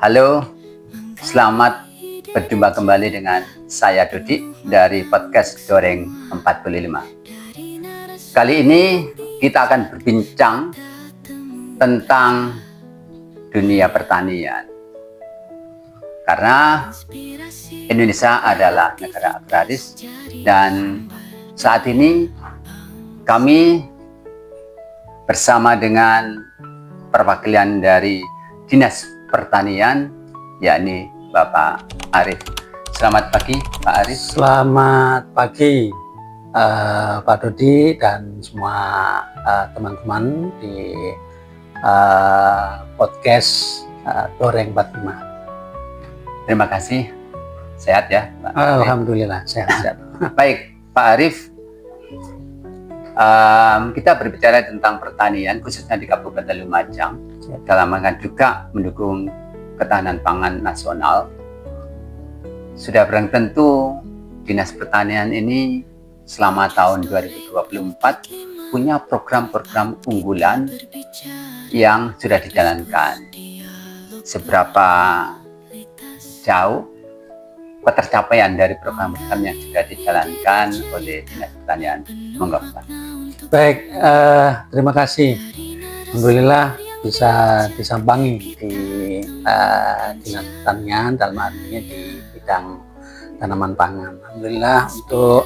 Halo, selamat berjumpa kembali dengan saya Dodi dari podcast Doreng 45. Kali ini kita akan berbincang tentang dunia pertanian. Karena Indonesia adalah negara agraris dan saat ini kami bersama dengan perwakilan dari Dinas Pertanian, yakni Bapak Arif. Selamat pagi, Pak Arif. Selamat pagi, Pak Dodi dan semua teman-teman di podcast Doreng 45. Terima kasih. Sehat ya, Pak? Alhamdulillah sehat. Baik, Pak Arif. Kita berbicara tentang pertanian, khususnya di Kabupaten Lumajang, dalam rangka juga mendukung ketahanan pangan nasional. Sudah barang tentu Dinas Pertanian ini selama tahun 2024 punya program-program unggulan yang sudah dijalankan. Seberapa jauh ketercapaian dari program-program yang sudah dijalankan oleh Dinas Pertanian? Monggo, Pak. Baik, terima kasih. Alhamdulillah bisa disambangi di Dinas Pertanian, dalam hal ini di bidang tanaman pangan. Alhamdulillah untuk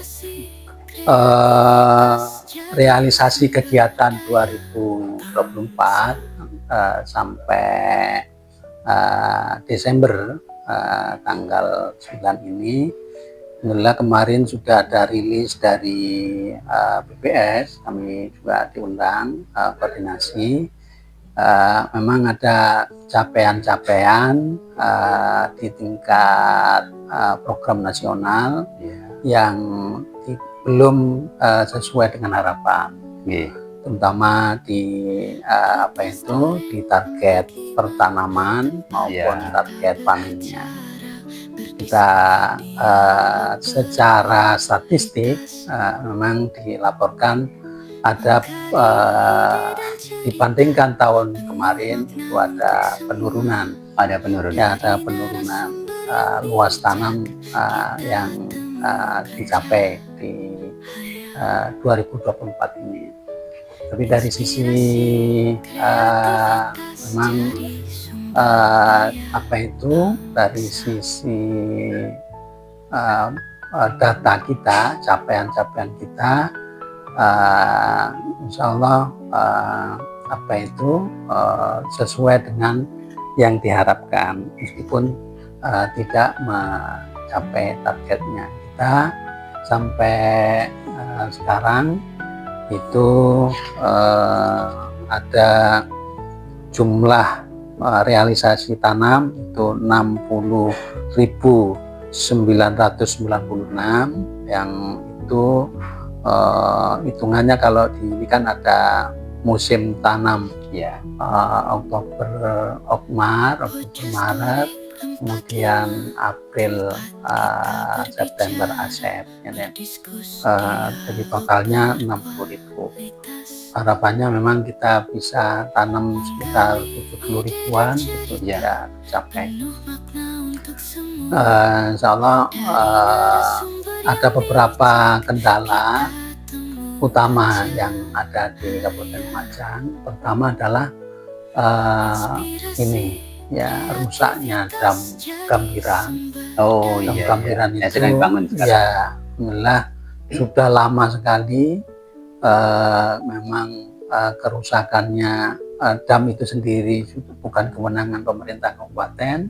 realisasi kegiatan 2024 sampai Desember tanggal 9 ini, alhamdulillah kemarin sudah ada rilis dari BPS, kami juga diundang koordinasi. Memang ada capaian-capaian di tingkat program nasional yang belum sesuai dengan harapan, terutama di di target pertanaman maupun target panennya. Kita secara statistik memang dilaporkan ada dibandingkan tahun kemarin itu ada penurunan. Ya, ada penurunan luas tanam yang dicapai di 2024 ini. Tapi dari sisi memang dari sisi data kita, capaian-capaian kita, insya Allah sesuai dengan yang diharapkan, meskipun tidak mencapai targetnya. Kita sampai sekarang itu ada jumlah realisasi tanam itu 60.996, yang itu hitungannya kalau ini kan ada musim tanam ya, Oktober Maret, kemudian April September Asep, jadi totalnya 60.000. Harapannya memang kita bisa tanam sekitar 70.000-an, itu ya tercapai. Insya Allah ada beberapa kendala utama yang ada di Kabupaten Lumajang. Pertama adalah rusaknya dam Gambiran. Gambiran itu ya, alhamdulillah sudah lama sekali. Memang kerusakannya dam itu sendiri bukan kewenangan pemerintah kabupaten.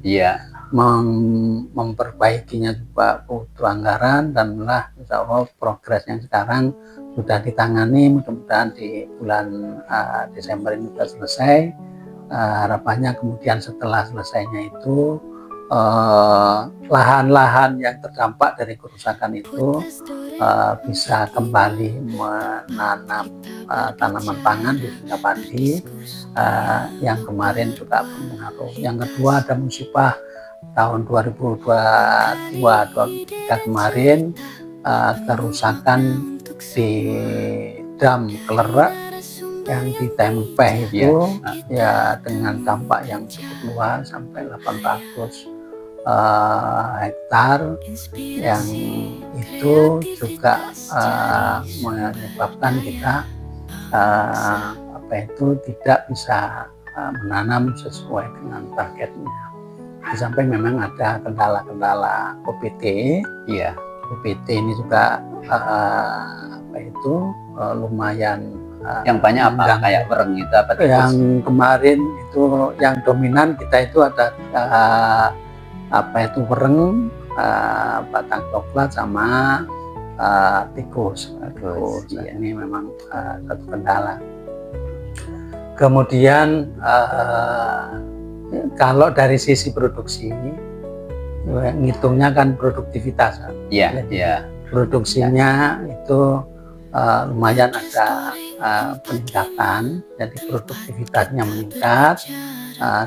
Memperbaikinya juga butuh anggaran, dan insya Allah progres yang sekarang sudah ditangani. Mudah-mudahan di bulan Desember ini sudah selesai. Harapannya kemudian setelah selesainya itu lahan-lahan yang terdampak dari kerusakan itu bisa kembali menanam tanaman pangan khususnya padi yang kemarin juga berpengaruh. Yang kedua, ada musibah tahun 2022-2023 kemarin, kerusakan di dam Klerak yang di Tempe itu ya dengan dampak yang cukup luas sampai 800 hektar, yang itu juga menyebabkan kita tidak bisa menanam sesuai dengan targetnya. Di samping memang ada kendala-kendala OPT. Iya. OPT ini juga lumayan yang banyak apa kayak wereng itu apa? Yang kemarin itu yang dominan kita itu ada wereng, batang coklat sama tikus. Iya. Ini memang satu kendala. Kemudian kalau dari sisi produksi, ngitungnya kan produktivitas. Iya, iya. Produksinya itu lumayan ada peningkatan, jadi produktivitasnya meningkat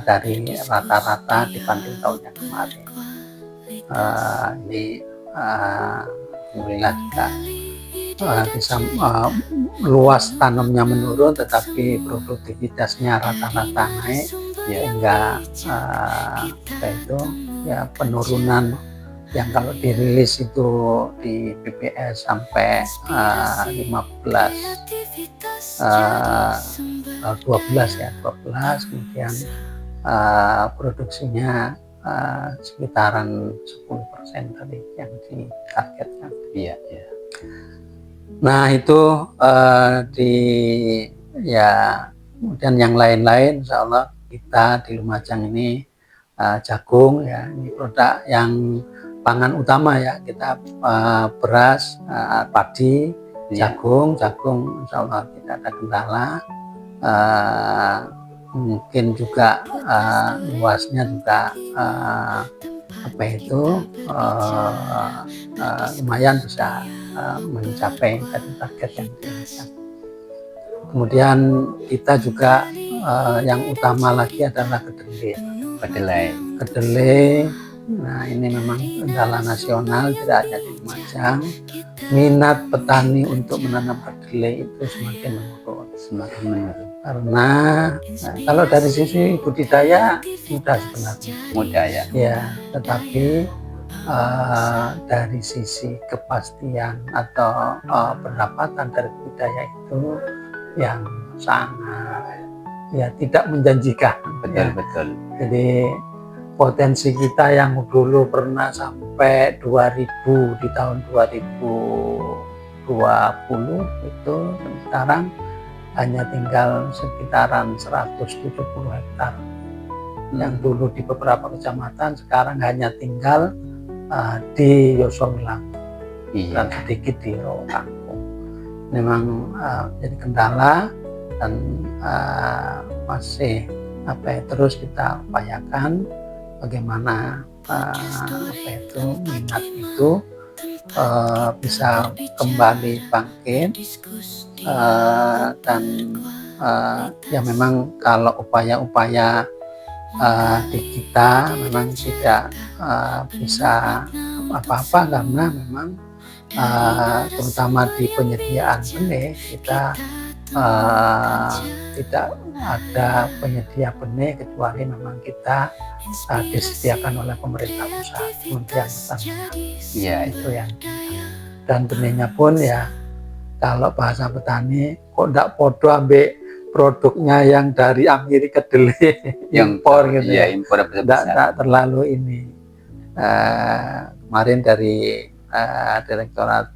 dari rata-rata dibanding tahun yang kemarin. Ini alhamdulillah juga luas tanamnya menurun, tetapi produktivitasnya rata-rata naik, sehingga penurunan yang kalau dirilis itu di BPS sampai 12, kemudian produksinya sekitaran 10% tadi yang ditargetkan. Iya, iya. Nah itu kemudian yang lain-lain, insya Allah kita di Lumajang ini jagung, ya, ini produk yang pangan utama ya, kita beras, padi, jagung, insya Allah tidak ada kendala. Mungkin juga luasnya juga lumayan bisa mencapai target yang diinginkan. Kemudian kita juga yang utama lagi adalah kedelai. Nah ini memang kendala nasional, tidak hanya di Lumajang. Minat petani untuk menanam kedelai itu semakin menurun. Karena kalau dari sisi budidaya mudah sebenarnya. Mudah ya. Ya, tetapi dari sisi kepastian atau pendapatan dari budidaya itu yang sangat tidak menjanjikan. Betul. Jadi potensi kita yang dulu pernah sampai 2000 di tahun 2020 itu sekarang hanya tinggal sekitaran 170 hektar. Yang dulu di beberapa kecamatan sekarang hanya tinggal di Yosowilang dan sedikit di Rowokangkung. Memang jadi kendala dan masih terus kita upayakan bagaimana minat itu bisa kembali bangkit, dan memang kalau upaya-upaya di kita memang tidak bisa apa-apa, karena memang terutama di penyediaan benih kita tidak ada penyedia benih kecuali memang kita disediakan oleh pemerintah pusat, Kementerian Pertanian. Iya, itu yang. Dan benihnya pun ya kalau bahasa petani kok ndak podo ambek produknya yang dari Amerika, kedelai impor gitu ya. Impor Ndak terlalu ini. Kemarin dari Direktorat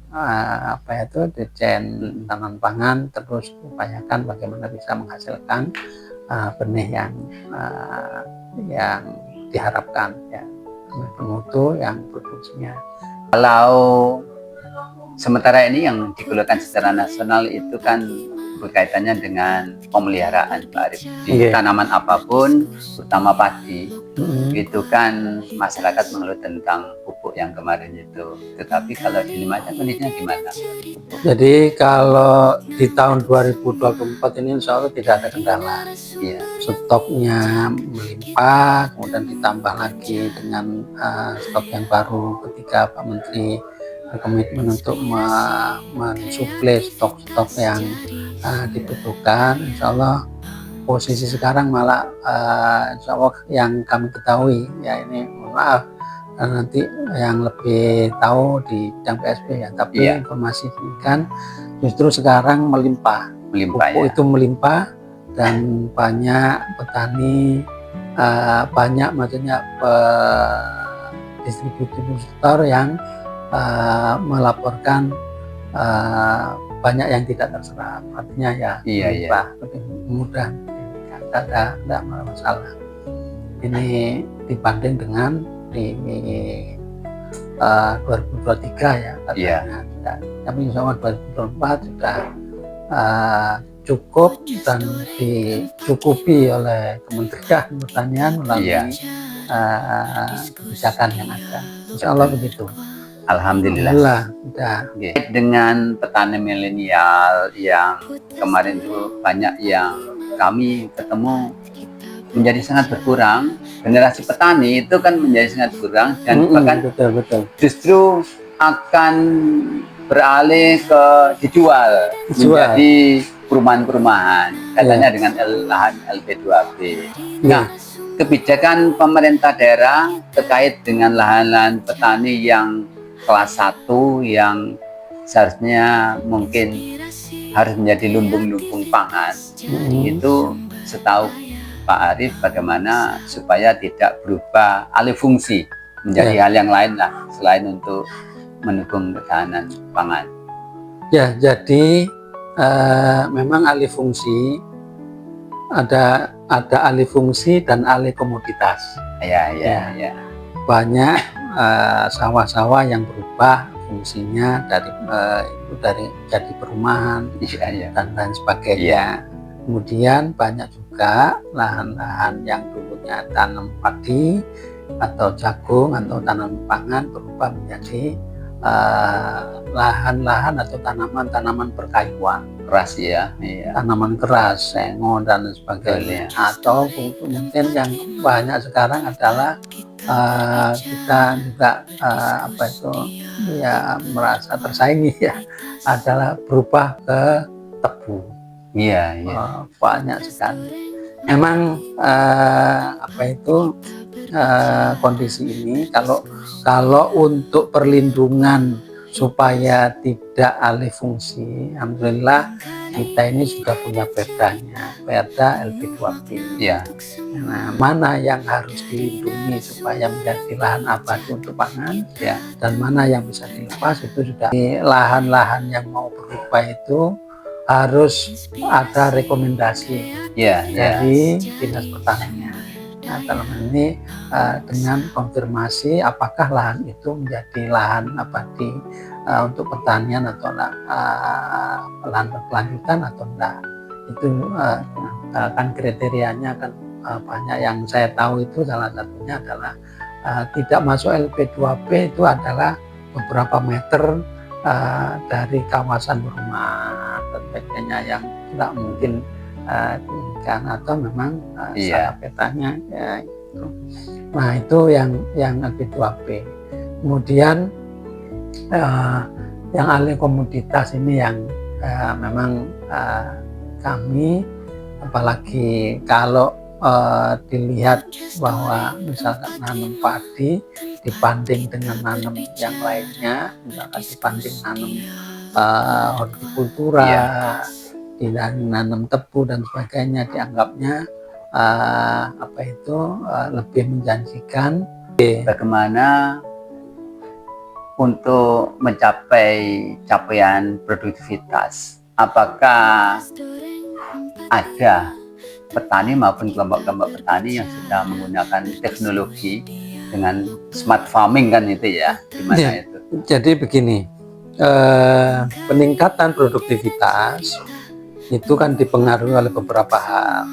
Dirjen Tanaman Pangan terus upayakan bagaimana bisa menghasilkan benih yang diharapkan, ya, pemutu yang produksinya. Kalau sementara ini yang dikeluarkan secara nasional itu kan berkaitannya dengan pemeliharaan, Pak Arif. Di tanaman apapun, terutama padi, itu kan masyarakat mengeluh tentang pupuk yang kemarin itu. Tetapi kalau di Lumajang kondisinya gimana? Jadi kalau di tahun 2024 ini insya Allah tidak ada kendala. Iya. Stoknya melimpah, kemudian ditambah lagi dengan stok yang baru ketika Pak Menteri berkomitmen untuk mensuplai stok-stok yang dibutuhkan. Insya Allah posisi sekarang malah insya Allah yang kami ketahui ya, ini mohon maaf nanti yang lebih tahu di bidang PSP ya, tapi informasi ini kan justru sekarang melimpah, pupuk itu melimpah, dan banyak petani banyak maksudnya distributor yang melaporkan banyak yang tidak terserap, artinya ya melimpah, lebih mudah, tidak masalah. Ini dibanding dengan di 2023 ya katanya. Tapi insya Allah 2024 sudah cukup dan dicukupi oleh Kementerian Pertanian melalui kebijakan yang ada. Insya Allah begitu. Alhamdulillah. Udah. Dengan petani milenial yang kemarin itu banyak yang kami ketemu menjadi sangat berkurang, generasi petani itu kan menjadi sangat kurang, dan bahkan betul. justru akan beralih ke dijual menjadi perumahan-perumahan, katanya dengan lahan LP2B. Nah, kebijakan pemerintah daerah terkait dengan lahan-lahan petani yang kelas 1 yang seharusnya mungkin harus menjadi lumbung-lumbung pangan, itu setahu Pak Arief bagaimana supaya tidak berubah alih fungsi menjadi hal yang lain lah selain untuk mendukung ketahanan pangan. Ya, jadi memang alih fungsi ada alih fungsi dan alih komoditas. Ya. Banyak sawah-sawah yang berubah fungsinya dari jadi perumahan dan lain sebagainya. Kemudian banyak juga lahan-lahan yang dulunya tanam padi atau jagung atau tanam pangan berubah menjadi lahan-lahan atau tanaman-tanaman perkayuan keras tanaman keras, sengon dan sebagainya. Atau mungkin yang banyak sekarang adalah kita juga merasa tersaingi ya, adalah berubah ke tebu. Banyak sekali. Memang kondisi ini kalau untuk perlindungan supaya tidak alih fungsi, alhamdulillah kita ini sudah punya perda LP2B. Nah, mana yang harus dilindungi supaya menjadi lahan abadi untuk pangan, dan mana yang bisa dilepas, itu sudah. Lahan-lahan yang mau berubah itu harus ada rekomendasi dari Dinas Pertanian. Nah, dalam ini dengan konfirmasi apakah lahan itu menjadi lahan abadi untuk pertanian atau lahan berkelanjutan atau enggak. Itu kan kriterianya kan banyak. Yang saya tahu itu salah satunya adalah tidak masuk LP2B itu adalah beberapa meter dari kawasan perumahan dan sebagainya yang tidak mungkin atau memang salah petanya itu. Nah, itu yang LP2B. Kemudian yang alih komoditas ini yang memang kami, apalagi kalau dilihat bahwa misalkan nanam padi dibanding dengan nanam yang lainnya, misalkan dibanding nanam hortikultura, nanam tebu dan sebagainya, dianggapnya lebih menjanjikan. Bagaimana untuk mencapai capaian produktivitas? Apakah ada petani maupun kelompok-kelompok petani yang sudah menggunakan teknologi dengan smart farming kan itu ya? Gimana itu? Jadi begini, peningkatan produktivitas itu kan dipengaruhi oleh beberapa hal.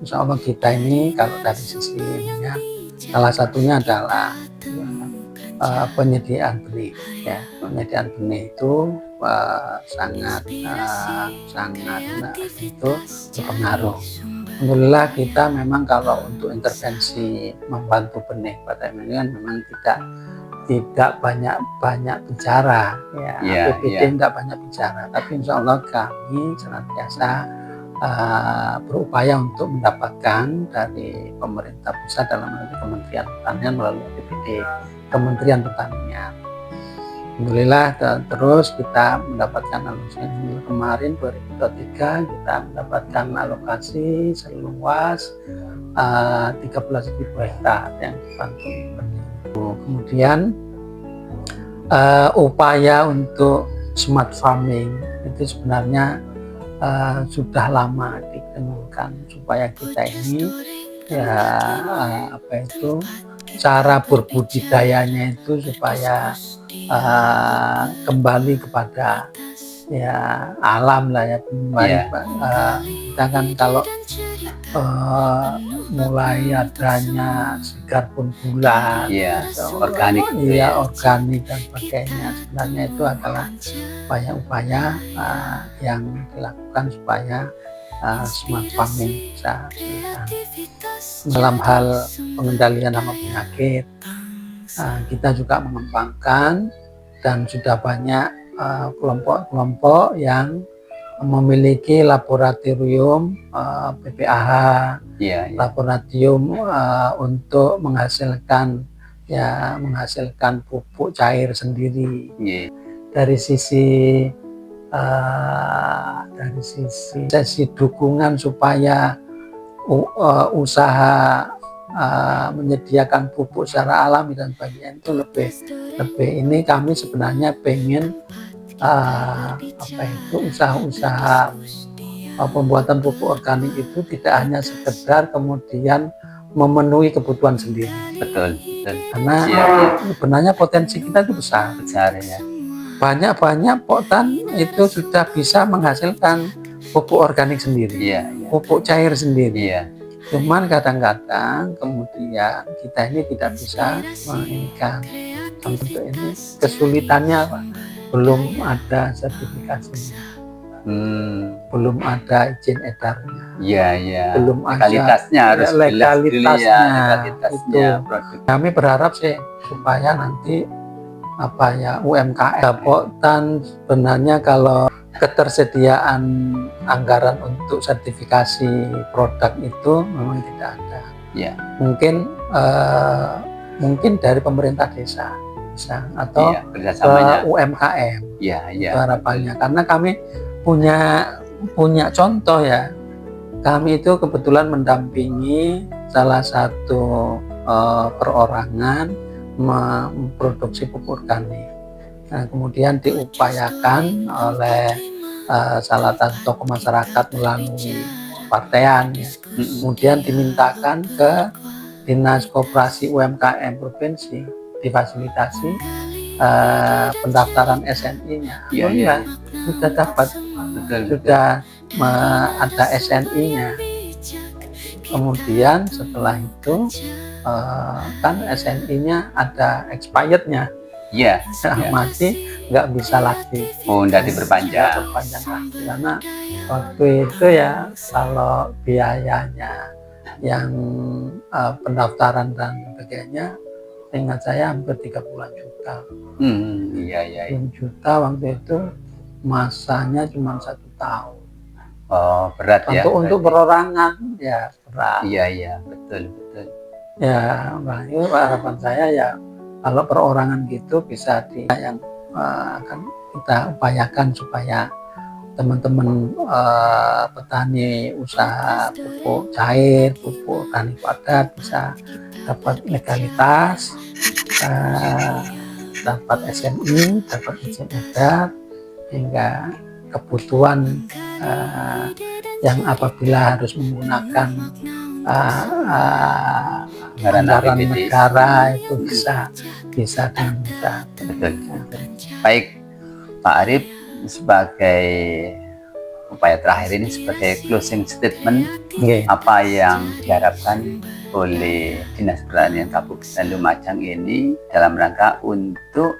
Insya Allah kita ini kalau dari sisi ininya, salah satunya adalah penyediaan benih. Penyediaan benih itu sangat itu berpengaruh. Alhamdulillah kita memang kalau untuk intervensi membantu benih pada ini kan memang tidak banyak bicara, ya, APBD tidak banyak bicara, tapi insya Allah kami senantiasa berupaya untuk mendapatkan dari pemerintah pusat dalam hal ini Kementerian Pertanian melalui APBD Kementerian Pertanian. Alhamdulillah terus kita mendapatkan alokasi kemarin 2023 kita mendapatkan alokasi seluas 13.000 hektar yang dibantu. Kemudian upaya untuk smart farming itu sebenarnya sudah lama dikembangkan supaya kita ini cara berbudidayanya itu supaya kembali kepada alam lah ya, kita kan kalau mulai adanya sigar pun bulan, organik, organik dan sebagainya, sebenarnya itu adalah upaya-upaya yang dilakukan supaya smart farming bisa dalam hal pengendalian hama penyakit. Kita juga mengembangkan dan sudah banyak kelompok-kelompok yang memiliki laboratorium PPAH, laboratorium untuk menghasilkan pupuk cair sendiri. Dari sisi dukungan supaya usaha menyediakan pupuk secara alami dan sebagainya itu lebih ini kami sebenarnya pengen usaha-usaha pembuatan pupuk organik itu tidak hanya sekedar kemudian memenuhi kebutuhan sendiri. Betul. Karena sebenarnya potensi kita itu besar ya. Banyak potan itu sudah bisa menghasilkan pupuk organik sendiri, pupuk cair sendiri. Cuman kadang-kadang kemudian kita ini tidak bisa menginginkan untuk ini kesulitannya belum ada sertifikasinya, belum ada izin edarnya, belum ada legalitasnya harus legalitasnya. Itu kami berharap sih supaya nanti UMKM dan sebenarnya kalau ketersediaan anggaran untuk sertifikasi produk itu memang tidak ada. Mungkin dari pemerintah desa bisa atau UMKM. Itu harapannya, karena kami punya contoh ya. Kami itu kebetulan mendampingi salah satu perorangan memproduksi pupuk organik. Nah, kemudian diupayakan oleh salah satu tokoh masyarakat melalui partaian, kemudian dimintakan ke Dinas Koperasi UMKM Provinsi difasilitasi pendaftaran SNI-nya. Sudah dapat, sudah ada SNI-nya. Kemudian setelah itu kan SNI-nya ada expired-nya. Masih nggak bisa lagi. Tidak diperpanjang. Karena waktu itu ya kalau biayanya yang pendaftaran dan sebagainya, ingat saya hampir 30 juta. 30 juta waktu itu, masanya cuma 1 tahun. Berat ya. Untuk perorangan ya berat. Betul. Ya, itu harapan saya ya. Kalau perorangan gitu bisa yang akan kita upayakan supaya teman-teman petani usaha pupuk cair, pupuk organik padat bisa dapat legalitas, dapat SNI, dapat izin edar, hingga kebutuhan yang apabila harus menggunakan anggaran negara itu bisa dengan mudah. Baik Pak Arif, sebagai upaya terakhir ini sebagai closing statement, apa yang diharapkan oleh Dinas Pertanian Kabupaten Lumajang ini dalam rangka untuk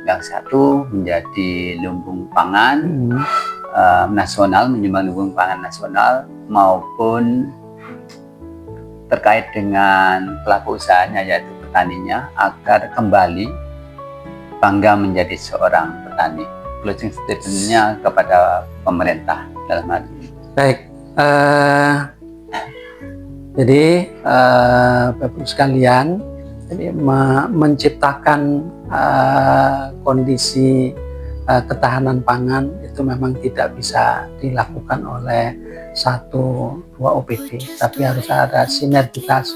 yang satu menjadi lumbung pangan nasional, menyumbang lumbung pangan nasional, maupun terkait dengan pelaku usahanya yaitu petaninya agar kembali bangga menjadi seorang petani. Closing statement-nya kepada pemerintah dalam hal ini. Baik, jadi Bapak Ibu sekalian, jadi menciptakan kondisi ketahanan pangan itu memang tidak bisa dilakukan oleh satu dua OPD, tapi harus ada sinergitas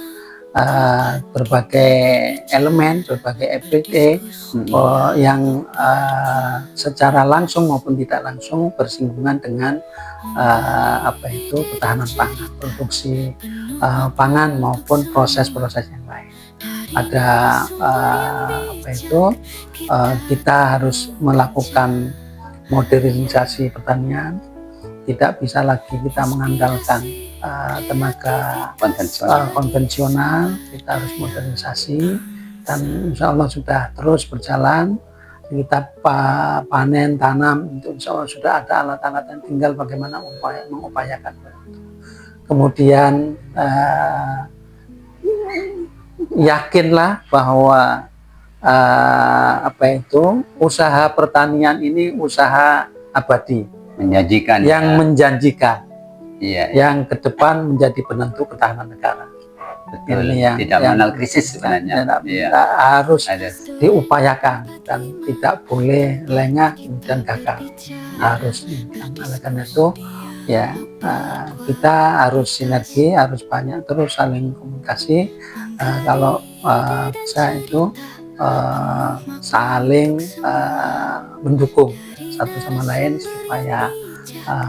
berbagai elemen, berbagai EPD yang secara langsung maupun tidak langsung bersinggungan dengan ketahanan pangan, produksi pangan maupun proses-proses yang lain. Ada kita harus melakukan modernisasi pertanian. Tidak bisa lagi kita mengandalkan tenaga konvensional, kita harus modernisasi, dan insya Allah sudah terus berjalan. Kita panen, tanam, itu insya Allah sudah ada alat-alat yang tinggal bagaimana mengupayakan. Kemudian yakinlah bahwa usaha pertanian ini usaha abadi, menjanjikan, menjanjikan, iya, yang ke depan menjadi penentu ketahanan negara. Betul. Ini yang mengenal krisis sebenarnya, harus diupayakan dan tidak boleh lengah dan gagal. Harus, oleh karena itu ya kita harus sinergi, harus banyak terus saling komunikasi. Kalau bisa itu saling mendukung satu sama lain supaya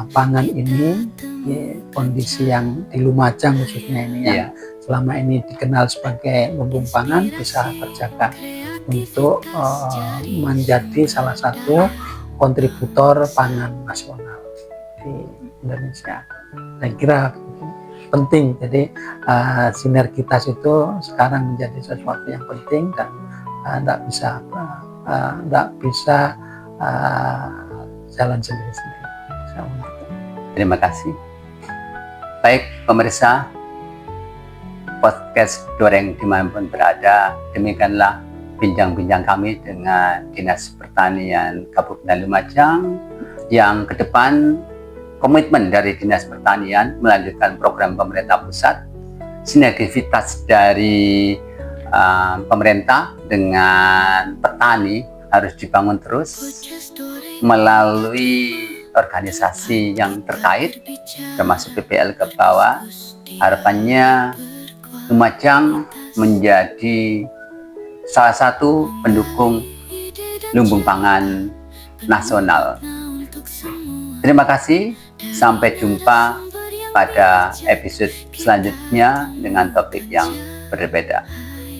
pangan ini kondisi yang di Lumajang khususnya ini yang selama ini dikenal sebagai lumbung pangan bisa terjaga untuk menjadi salah satu kontributor pangan nasional di Indonesia. Saya kira penting, jadi sinergitas itu sekarang menjadi sesuatu yang penting dan tidak bisa jalan sendiri-sendiri. Terima kasih. Baik pemirsa podcast Doreng dimanapun berada, demikianlah bincang-bincang kami dengan Dinas Pertanian Kabupaten Lumajang yang ke depan komitmen dari Dinas Pertanian melanjutkan program pemerintah pusat, sinergisitas dari pemerintah dengan petani harus dibangun terus melalui organisasi yang terkait termasuk PPL ke bawah. Harapannya Lumajang menjadi salah satu pendukung lumbung pangan nasional. Terima kasih, sampai jumpa pada episode selanjutnya dengan topik yang berbeda.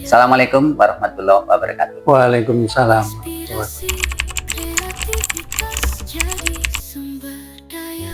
Assalamualaikum warahmatullahi wabarakatuh. Waalaikumsalam warahmatullahi wabarakatuh. Kreativitas jadi sumber daya.